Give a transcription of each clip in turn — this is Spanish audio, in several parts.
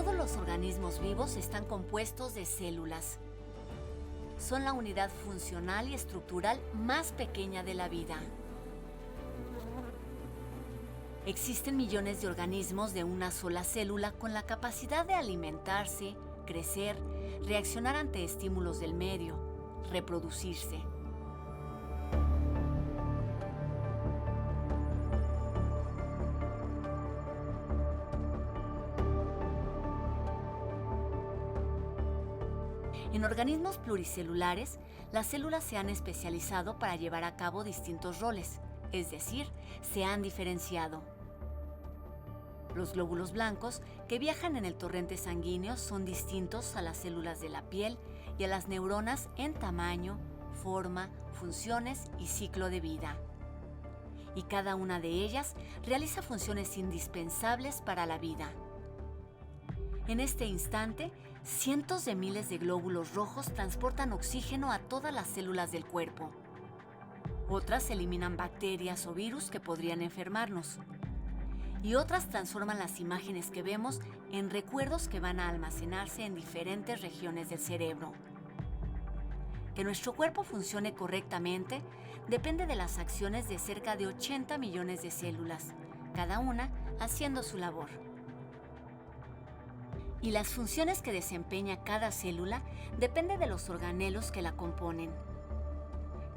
Todos los organismos vivos están compuestos de células. Son la unidad funcional y estructural más pequeña de la vida. Existen millones de organismos de una sola célula con la capacidad de alimentarse, crecer, reaccionar ante estímulos del medio, reproducirse. En organismos pluricelulares, las células se han especializado para llevar a cabo distintos roles, es decir, se han diferenciado. Los glóbulos blancos que viajan en el torrente sanguíneo son distintos a las células de la piel y a las neuronas en tamaño, forma, funciones y ciclo de vida. Y cada una de ellas realiza funciones indispensables para la vida. En este instante, cientos de miles de glóbulos rojos transportan oxígeno a todas las células del cuerpo. Otras eliminan bacterias o virus que podrían enfermarnos. Y otras transforman las imágenes que vemos en recuerdos que van a almacenarse en diferentes regiones del cerebro. Que nuestro cuerpo funcione correctamente depende de las acciones de cerca de 80 millones de células, cada una haciendo su labor. Y las funciones que desempeña cada célula depende de los organelos que la componen.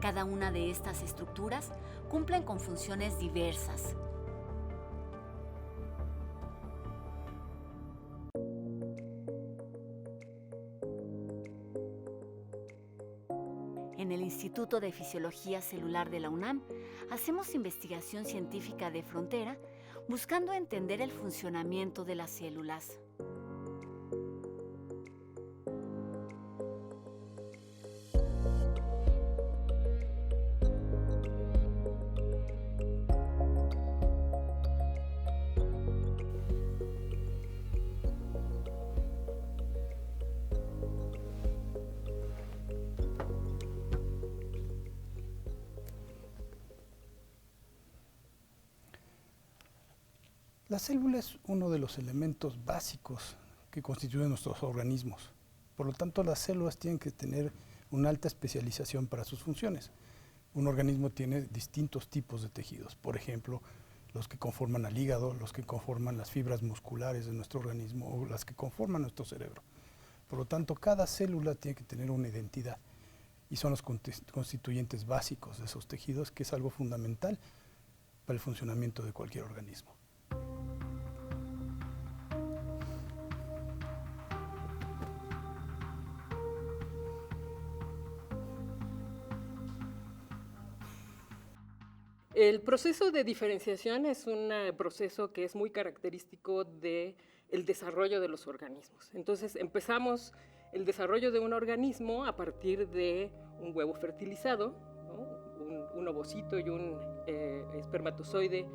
Cada una de estas estructuras cumplen con funciones diversas. En el Instituto de Fisiología Celular de la UNAM, hacemos investigación científica de frontera buscando entender el funcionamiento de las células. La célula es uno de los elementos básicos que constituyen nuestros organismos. Por lo tanto, las células tienen que tener una alta especialización para sus funciones. Un organismo tiene distintos tipos de tejidos, por ejemplo, los que conforman al hígado, los que conforman las fibras musculares de nuestro organismo o las que conforman nuestro cerebro. Por lo tanto, cada célula tiene que tener una identidad y son los constituyentes básicos de esos tejidos, que es algo fundamental para el funcionamiento de cualquier organismo. El proceso de diferenciación es un proceso que es muy característico del desarrollo de los organismos. Entonces empezamos el desarrollo de un organismo a partir de un huevo fertilizado, ¿no? un ovocito y un espermatozoide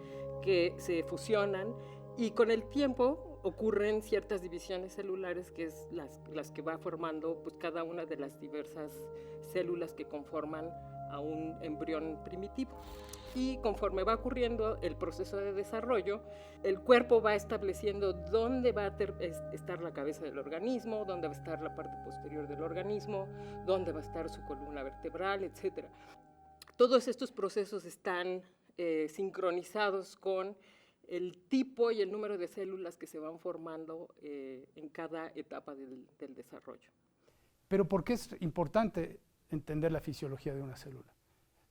que se fusionan, y con el tiempo ocurren ciertas divisiones celulares, que es las que va formando pues, cada una de las diversas células que conforman a un embrión primitivo. Y conforme va ocurriendo el proceso de desarrollo, el cuerpo va estableciendo dónde va a estar la cabeza del organismo, dónde va a estar la parte posterior del organismo, dónde va a estar su columna vertebral, etc. Todos estos procesos están sincronizados con el tipo y el número de células que se van formando en cada etapa del desarrollo. Pero ¿por qué es importante entender la fisiología de una célula?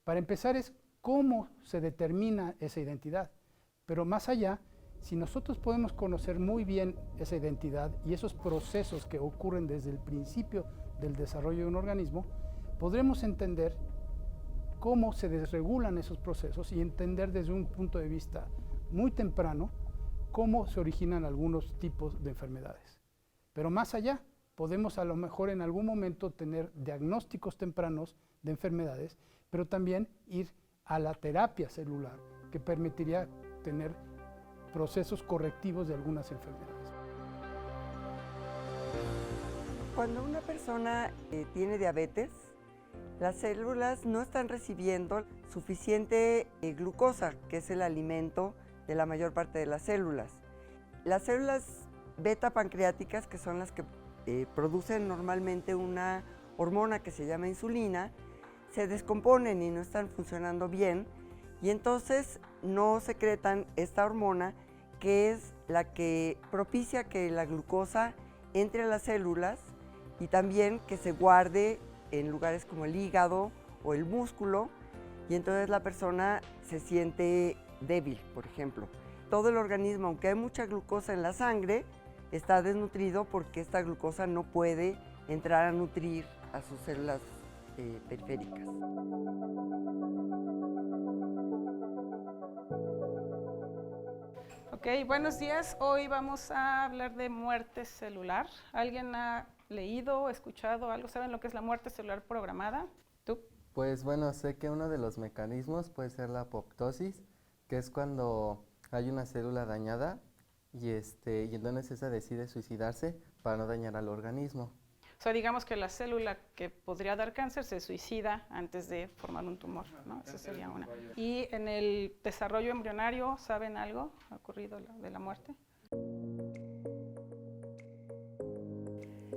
Para empezar, es cómo se determina esa identidad, pero más allá, si nosotros podemos conocer muy bien esa identidad y esos procesos que ocurren desde el principio del desarrollo de un organismo, podremos entender cómo se desregulan esos procesos y entender desde un punto de vista muy temprano cómo se originan algunos tipos de enfermedades. Pero más allá, podemos a lo mejor en algún momento tener diagnósticos tempranos de enfermedades, pero también ir a la terapia celular, que permitiría tener procesos correctivos de algunas enfermedades. Cuando una persona tiene diabetes, las células no están recibiendo suficiente glucosa, que es el alimento de la mayor parte de las células. Las células beta pancreáticas, que son las que producen normalmente una hormona que se llama insulina, se descomponen y no están funcionando bien, y entonces no secretan esta hormona, que es la que propicia que la glucosa entre a las células y también que se guarde en lugares como el hígado o el músculo, y entonces la persona se siente débil, por ejemplo. Todo el organismo, aunque hay mucha glucosa en la sangre, está desnutrido porque esta glucosa no puede entrar a nutrir a sus células periféricas. Ok, buenos días. Hoy vamos a hablar de muerte celular. ¿Alguien ha leído o escuchado algo? ¿Saben lo que es la muerte celular programada? ¿Tú? Pues bueno, sé que uno de los mecanismos puede ser la apoptosis, que es cuando hay una célula dañada y entonces esa decide suicidarse para no dañar al organismo. O sea, digamos que la célula que podría dar cáncer se suicida antes de formar un tumor, ¿no? Esa sería una. ¿Y en el desarrollo embrionario saben algo? ¿Ha ocurrido de la muerte?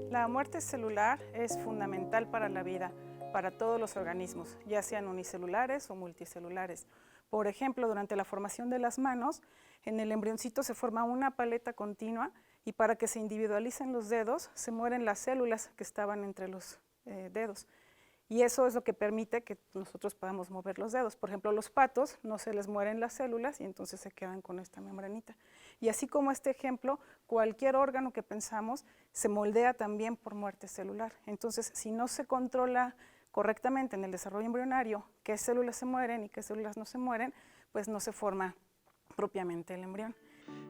La muerte celular es fundamental para la vida, para todos los organismos, ya sean unicelulares o multicelulares. Por ejemplo, durante la formación de las manos, en el embrioncito se forma una paleta continua, y para que se individualicen los dedos, se mueren las células que estaban entre los dedos. Y eso es lo que permite que nosotros podamos mover los dedos. Por ejemplo, los patos no se les mueren las células y entonces se quedan con esta membranita. Y así como este ejemplo, cualquier órgano que pensamos se moldea también por muerte celular. Entonces, si no se controla correctamente en el desarrollo embrionario qué células se mueren y qué células no se mueren, pues no se forma propiamente el embrión.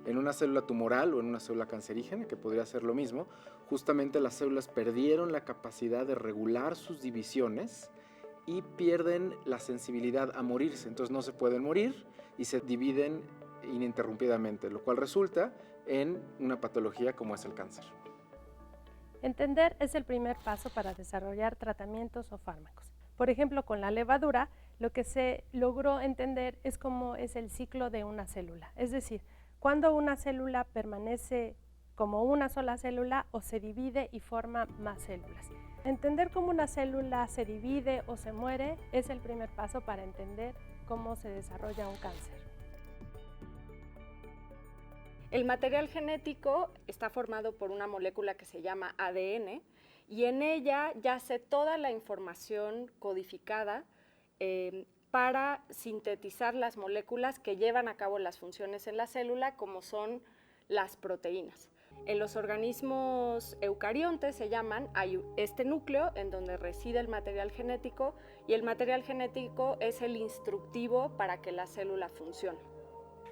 En una célula tumoral o en una célula cancerígena, que podría ser lo mismo, justamente las células perdieron la capacidad de regular sus divisiones y pierden la sensibilidad a morirse. Entonces no se pueden morir y se dividen ininterrumpidamente, lo cual resulta en una patología como es el cáncer. Entender es el primer paso para desarrollar tratamientos o fármacos. Por ejemplo, con la levadura, lo que se logró entender es cómo es el ciclo de una célula, es decir, cuando una célula permanece como una sola célula o se divide y forma más células. Entender cómo una célula se divide o se muere es el primer paso para entender cómo se desarrolla un cáncer. El material genético está formado por una molécula que se llama ADN y en ella yace toda la información codificada para sintetizar las moléculas que llevan a cabo las funciones en la célula, como son las proteínas. En los organismos eucariontes hay este núcleo en donde reside el material genético y el material genético es el instructivo para que la célula funcione.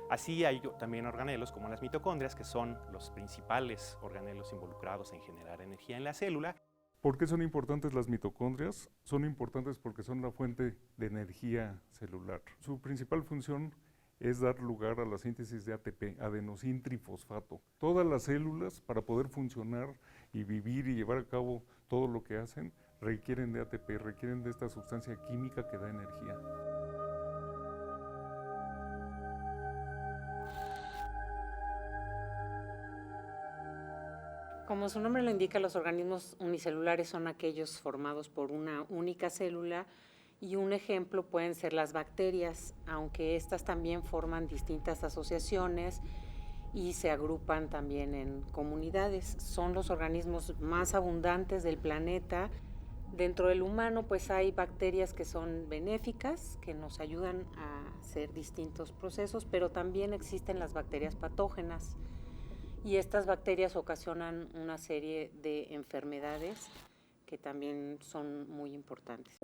Así hay también organelos como las mitocondrias, que son los principales organelos involucrados en generar energía en la célula. ¿Por qué son importantes las mitocondrias? Son importantes porque son la fuente de energía celular. Su principal función es dar lugar a la síntesis de ATP, adenosín trifosfato. Todas las células, para poder funcionar y vivir y llevar a cabo todo lo que hacen, requieren de ATP, requieren de esta sustancia química que da energía. Como su nombre lo indica, los organismos unicelulares son aquellos formados por una única célula y un ejemplo pueden ser las bacterias, aunque estas también forman distintas asociaciones y se agrupan también en comunidades. Son los organismos más abundantes del planeta. Dentro del humano pues hay bacterias que son benéficas, que nos ayudan a hacer distintos procesos, pero también existen las bacterias patógenas. Y estas bacterias ocasionan una serie de enfermedades que también son muy importantes.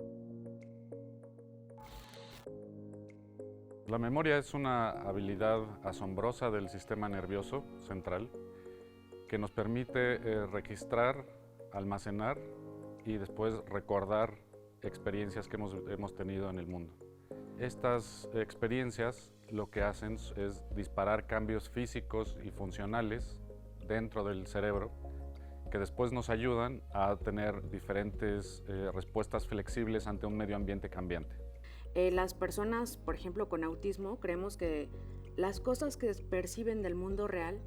La memoria es una habilidad asombrosa del sistema nervioso central que nos permite registrar, almacenar y después recordar experiencias que hemos tenido en el mundo. Estas experiencias lo que hacen es disparar cambios físicos y funcionales dentro del cerebro que después nos ayudan a tener diferentes respuestas flexibles ante un medio ambiente cambiante. Las personas, por ejemplo, con autismo, creemos que las cosas que perciben del mundo real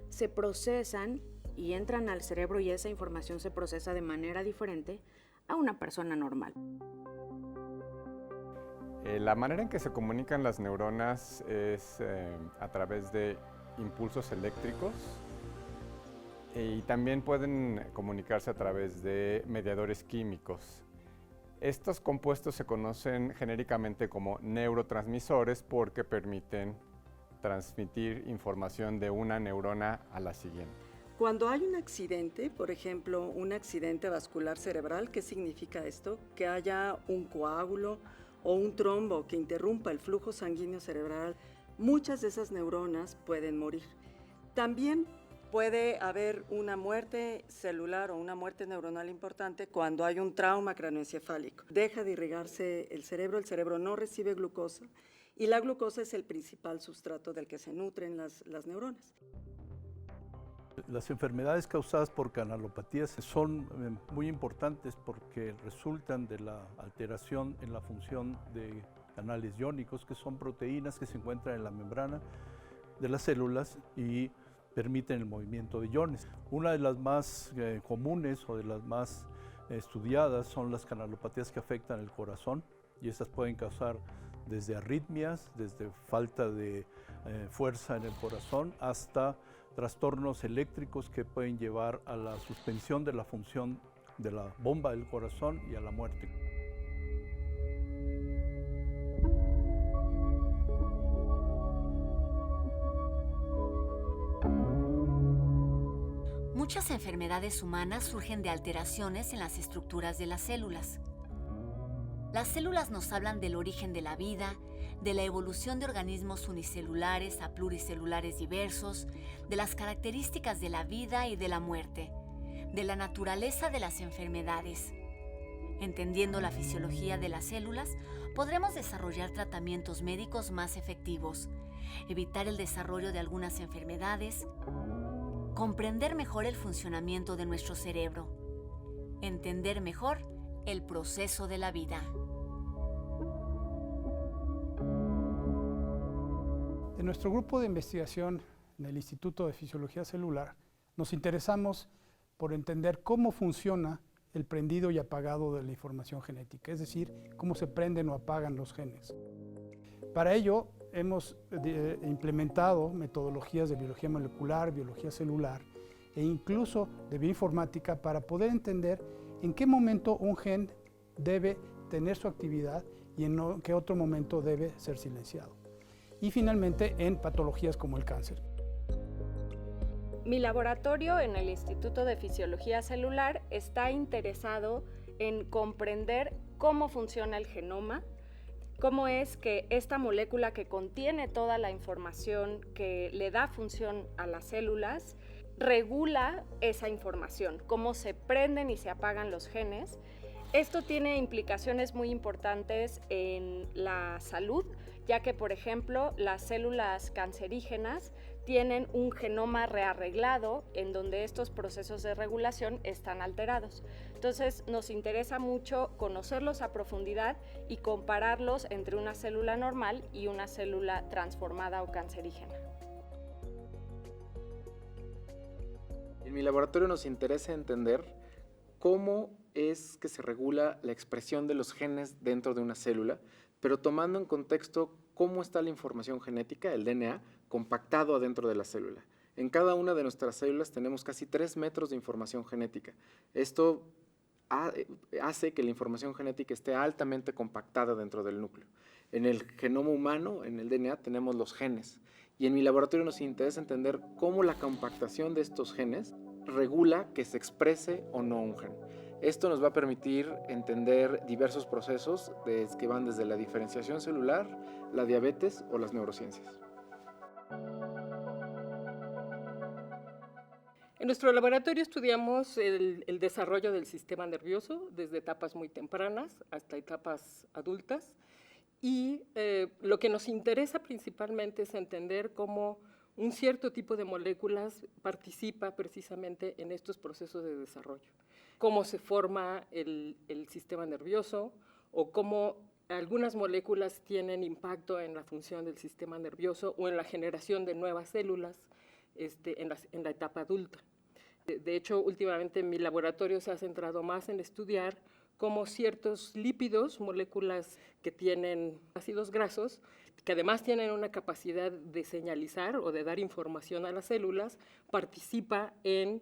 se procesan y entran al cerebro y esa información se procesa de manera diferente a una persona normal. La manera en que se comunican las neuronas es a través de impulsos eléctricos y también pueden comunicarse a través de mediadores químicos. Estos compuestos se conocen genéricamente como neurotransmisores porque permiten transmitir información de una neurona a la siguiente. Cuando hay un accidente, por ejemplo, un accidente vascular cerebral, ¿qué significa esto? Que haya un coágulo o un trombo que interrumpa el flujo sanguíneo cerebral, muchas de esas neuronas pueden morir. También puede haber una muerte celular o una muerte neuronal importante cuando hay un trauma craneoencefálico. Deja de irrigarse el cerebro no recibe glucosa y la glucosa es el principal sustrato del que se nutren las neuronas. Las enfermedades causadas por canalopatías son muy importantes porque resultan de la alteración en la función de canales iónicos, que son proteínas que se encuentran en la membrana de las células y permiten el movimiento de iones. Una de las más comunes o de las más estudiadas son las canalopatías que afectan el corazón y estas pueden causar desde arritmias, desde falta de fuerza en el corazón, hasta trastornos eléctricos que pueden llevar a la suspensión de la función de la bomba del corazón y a la muerte. Muchas enfermedades humanas surgen de alteraciones en las estructuras de las células. Las células nos hablan del origen de la vida, de la evolución de organismos unicelulares a pluricelulares diversos, de las características de la vida y de la muerte, de la naturaleza de las enfermedades. Entendiendo la fisiología de las células, podremos desarrollar tratamientos médicos más efectivos, evitar el desarrollo de algunas enfermedades, comprender mejor el funcionamiento de nuestro cerebro, entender mejor el proceso de la vida. En nuestro grupo de investigación en el Instituto de Fisiología Celular nos interesamos por entender cómo funciona el prendido y apagado de la información genética, es decir, cómo se prenden o apagan los genes. Para ello hemos implementado metodologías de biología molecular, biología celular e incluso de bioinformática para poder entender en qué momento un gen debe tener su actividad y en qué otro momento debe ser silenciado. Y finalmente en patologías como el cáncer. Mi laboratorio en el Instituto de Fisiología Celular está interesado en comprender cómo funciona el genoma, cómo es que esta molécula que contiene toda la información que le da función a las células regula esa información, cómo se prenden y se apagan los genes. Esto tiene implicaciones muy importantes en la salud, ya que, por ejemplo, las células cancerígenas tienen un genoma rearreglado en donde estos procesos de regulación están alterados. Entonces, nos interesa mucho conocerlos a profundidad y compararlos entre una célula normal y una célula transformada o cancerígena. En mi laboratorio nos interesa entender cómo es que se regula la expresión de los genes dentro de una célula, pero tomando en contexto cómo está la información genética, el DNA, compactado adentro de la célula. En cada una de nuestras células tenemos casi 3 metros de información genética. Esto hace que la información genética esté altamente compactada dentro del núcleo. En el genoma humano, en el DNA, tenemos los genes. Y en mi laboratorio nos interesa entender cómo la compactación de estos genes regula que se exprese o no un gen. Esto nos va a permitir entender diversos procesos que van desde la diferenciación celular, la diabetes o las neurociencias. En nuestro laboratorio estudiamos el desarrollo del sistema nervioso desde etapas muy tempranas hasta etapas adultas y lo que nos interesa principalmente es entender cómo un cierto tipo de moléculas participa precisamente en estos procesos de desarrollo. Cómo se forma el sistema nervioso o cómo algunas moléculas tienen impacto en la función del sistema nervioso o en la generación de nuevas células en la etapa adulta. De hecho, últimamente mi laboratorio se ha centrado más en estudiar cómo ciertos lípidos, moléculas que tienen ácidos grasos, que además tienen una capacidad de señalizar o de dar información a las células, participa en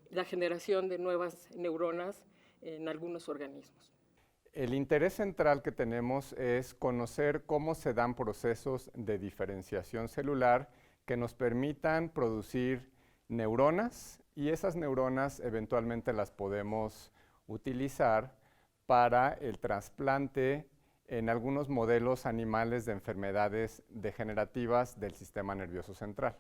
la generación de nuevas neuronas en algunos organismos. El interés central que tenemos es conocer cómo se dan procesos de diferenciación celular que nos permitan producir neuronas, y esas neuronas eventualmente las podemos utilizar para el trasplante en algunos modelos animales de enfermedades degenerativas del sistema nervioso central.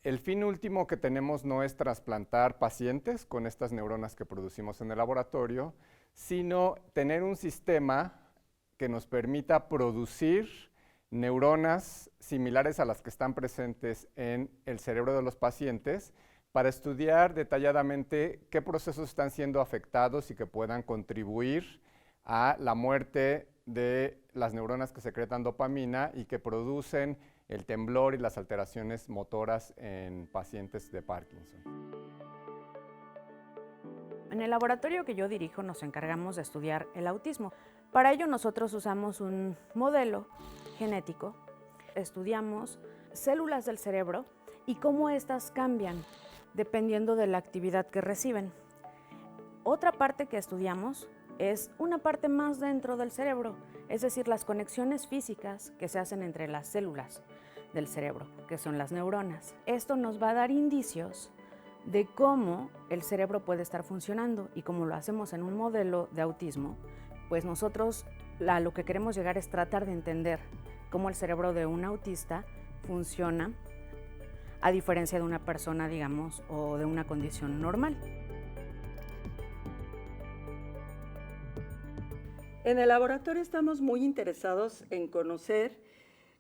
El fin último que tenemos no es trasplantar pacientes con estas neuronas que producimos en el laboratorio, sino tener un sistema que nos permita producir neuronas similares a las que están presentes en el cerebro de los pacientes para estudiar detalladamente qué procesos están siendo afectados y que puedan contribuir a la muerte de las neuronas que secretan dopamina y que producen el temblor y las alteraciones motoras en pacientes de Parkinson. En el laboratorio que yo dirijo nos encargamos de estudiar el autismo. Para ello nosotros usamos un modelo genético, estudiamos células del cerebro y cómo éstas cambian dependiendo de la actividad que reciben. Otra parte que estudiamos es una parte más dentro del cerebro, es decir, las conexiones físicas que se hacen entre las células del cerebro, que son las neuronas. Esto nos va a dar indicios de cómo el cerebro puede estar funcionando, y como lo hacemos en un modelo de autismo, pues nosotros a lo que queremos llegar es tratar de entender cómo el cerebro de un autista funciona a diferencia de una persona, digamos, o de una condición normal. En el laboratorio estamos muy interesados en conocer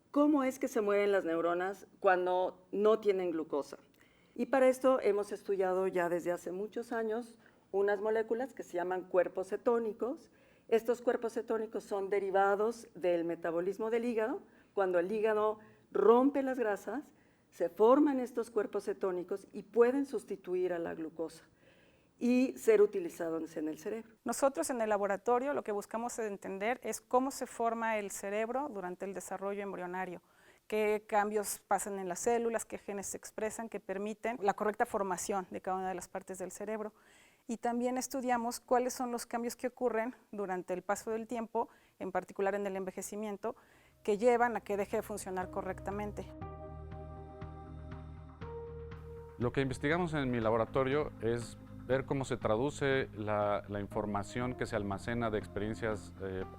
cómo es que se mueven las neuronas cuando no tienen glucosa. Y para esto hemos estudiado ya desde hace muchos años unas moléculas que se llaman cuerpos cetónicos. Estos cuerpos cetónicos son derivados del metabolismo del hígado. Cuando el hígado rompe las grasas, se forman estos cuerpos cetónicos y pueden sustituir a la glucosa y ser utilizados en el cerebro. Nosotros en el laboratorio lo que buscamos entender es cómo se forma el cerebro durante el desarrollo embrionario, qué cambios pasan en las células, qué genes se expresan que permiten la correcta formación de cada una de las partes del cerebro. Y también estudiamos cuáles son los cambios que ocurren durante el paso del tiempo, en particular en el envejecimiento, que llevan a que deje de funcionar correctamente. Lo que investigamos en mi laboratorio es ver cómo se traduce la información que se almacena de experiencias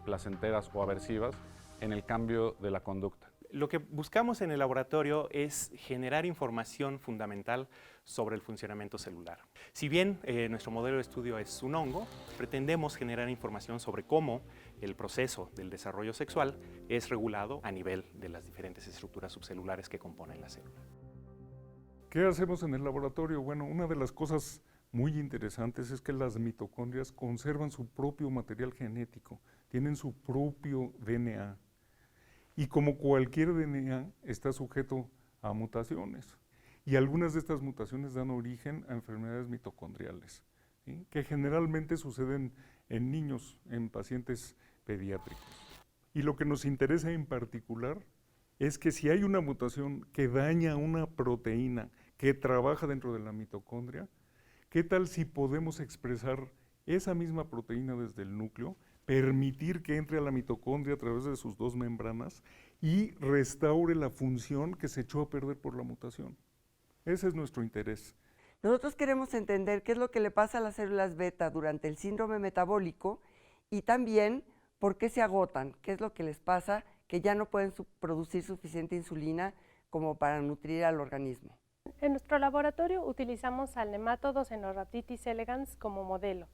placenteras o aversivas en el cambio de la conducta. Lo que buscamos en el laboratorio es generar información fundamental sobre el funcionamiento celular. Si bien nuestro modelo de estudio es un hongo, pretendemos generar información sobre cómo el proceso del desarrollo sexual es regulado a nivel de las diferentes estructuras subcelulares que componen la célula. ¿Qué hacemos en el laboratorio? Bueno, una de las cosas muy interesantes es que las mitocondrias conservan su propio material genético, tienen su propio DNA. Y como cualquier DNA, está sujeto a mutaciones. Y algunas de estas mutaciones dan origen a enfermedades mitocondriales, ¿sí?, que generalmente suceden en niños, en pacientes pediátricos. Y lo que nos interesa en particular es que si hay una mutación que daña una proteína que trabaja dentro de la mitocondria, ¿qué tal si podemos expresar esa misma proteína desde el núcleo, permitir que entre a la mitocondria a través de sus dos membranas y restaure la función que se echó a perder por la mutación? Ese es nuestro interés. Nosotros queremos entender qué es lo que le pasa a las células beta durante el síndrome metabólico y también por qué se agotan, qué es lo que les pasa, que ya no pueden producir suficiente insulina como para nutrir al organismo. En nuestro laboratorio utilizamos al nemátodo Cenorhabditis elegans como modelo.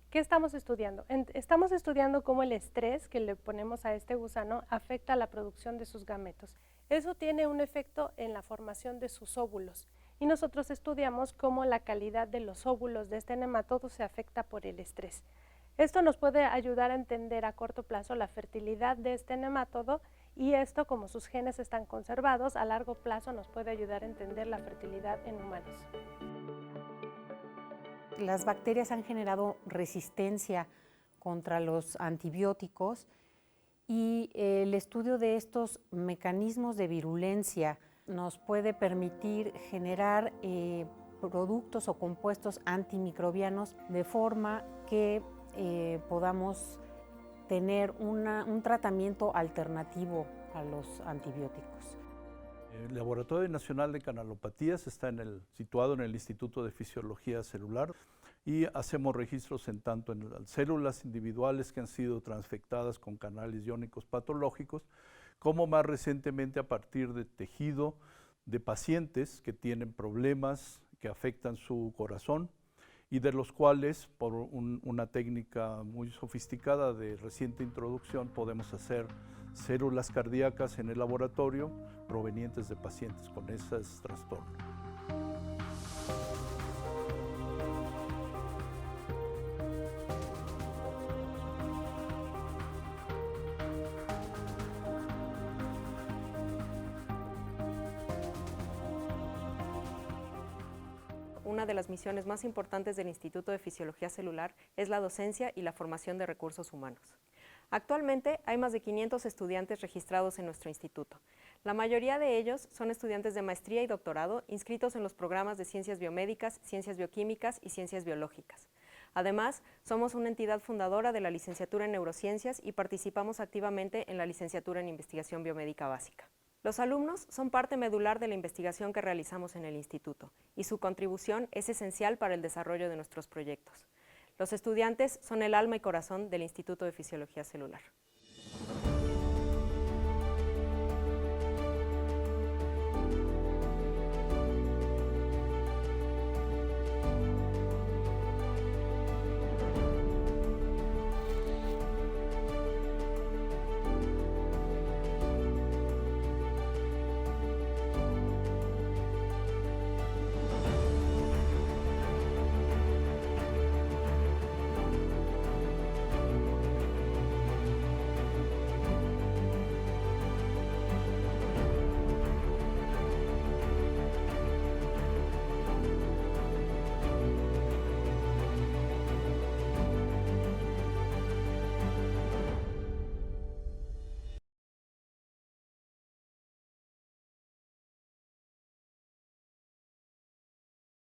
¿Qué estamos estudiando? Estamos estudiando cómo el estrés que le ponemos a este gusano afecta la producción de sus gametos. Eso tiene un efecto en la formación de sus óvulos. Y nosotros estudiamos cómo la calidad de los óvulos de este nemátodo se afecta por el estrés. Esto nos puede ayudar a entender a corto plazo la fertilidad de este nemátodo y esto, como sus genes están conservados, a largo plazo nos puede ayudar a entender la fertilidad en humanos. Las bacterias han generado resistencia contra los antibióticos y el estudio de estos mecanismos de virulencia nos puede permitir generar productos o compuestos antimicrobianos de forma que podamos tener un tratamiento alternativo a los antibióticos. El Laboratorio Nacional de Canalopatías está situado en el Instituto de Fisiología Celular y hacemos registros tanto en las células individuales que han sido transfectadas con canales iónicos patológicos, como más recientemente a partir de tejido de pacientes que tienen problemas que afectan su corazón y de los cuales, por una técnica muy sofisticada de reciente introducción, podemos hacer células cardíacas en el laboratorio provenientes de pacientes con esos trastornos. Una de las misiones más importantes del Instituto de Fisiología Celular es la docencia y la formación de recursos humanos. Actualmente hay más de 500 estudiantes registrados en nuestro instituto. La mayoría de ellos son estudiantes de maestría y doctorado inscritos en los programas de Ciencias Biomédicas, Ciencias Bioquímicas y Ciencias Biológicas. Además, somos una entidad fundadora de la licenciatura en Neurociencias y participamos activamente en la licenciatura en Investigación Biomédica Básica. Los alumnos son parte medular de la investigación que realizamos en el instituto y su contribución es esencial para el desarrollo de nuestros proyectos. Los estudiantes son el alma y corazón del Instituto de Fisiología Celular.